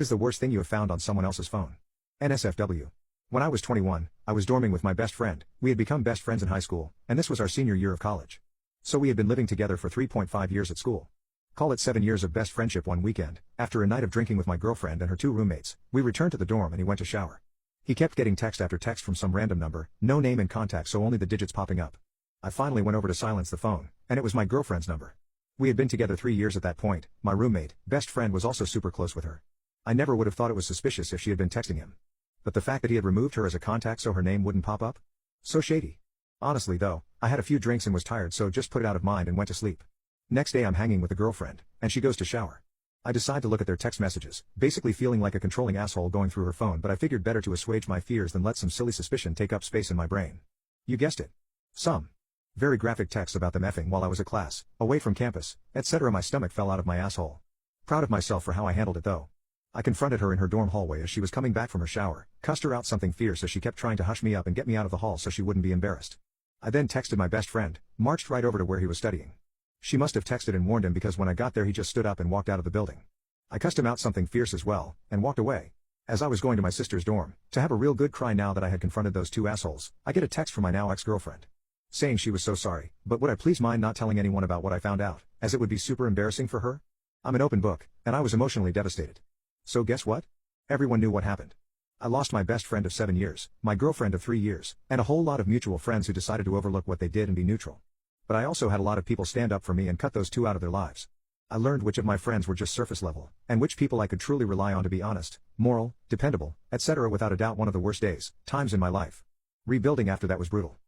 Is the worst thing you have found on someone else's phone? NSFW. When I was 21, I was dorming with my best friend. We had become best friends in high school, and this was our senior year of college. So we had been living together for 3.5 years at school. Call it 7 years of best friendship. One weekend, after a night of drinking with my girlfriend and her two roommates, we returned to the dorm and he went to shower. He kept getting text after text from some random number, no name in contact, so only the digits popping up. I finally went over to silence the phone, and it was my girlfriend's number. We had been together 3 years at that point. My roommate, best friend, was also super close with her. I never would have thought it was suspicious if she had been texting him. But the fact that he had removed her as a contact so her name wouldn't pop up? So shady. Honestly though, I had a few drinks and was tired, so just put it out of mind and went to sleep. Next day I'm hanging with a girlfriend, and she goes to shower. I decide to look at their text messages, basically feeling like a controlling asshole going through her phone, but I figured better to assuage my fears than let some silly suspicion take up space in my brain. You guessed it. Some very graphic texts about them effing while I was at class, away from campus, etc. My stomach fell out of my asshole. Proud of myself for how I handled it though. I confronted her in her dorm hallway as she was coming back from her shower, cussed her out something fierce as she kept trying to hush me up and get me out of the hall so she wouldn't be embarrassed. I then texted my best friend, marched right over to where he was studying. She must have texted and warned him because when I got there he just stood up and walked out of the building. I cussed him out something fierce as well, and walked away. As I was going to my sister's dorm, to have a real good cry now that I had confronted those two assholes, I get a text from my now ex-girlfriend, saying she was so sorry, but would I please mind not telling anyone about what I found out, as it would be super embarrassing for her? I'm an open book, and I was emotionally devastated. So guess what? Everyone knew what happened. I lost my best friend of 7 years, my girlfriend of 3 years, and a whole lot of mutual friends who decided to overlook what they did and be neutral. But I also had a lot of people stand up for me and cut those two out of their lives. I learned which of my friends were just surface level, and which people I could truly rely on to be honest, moral, dependable, etc. Without a doubt one of the worst times in my life. Rebuilding after that was brutal.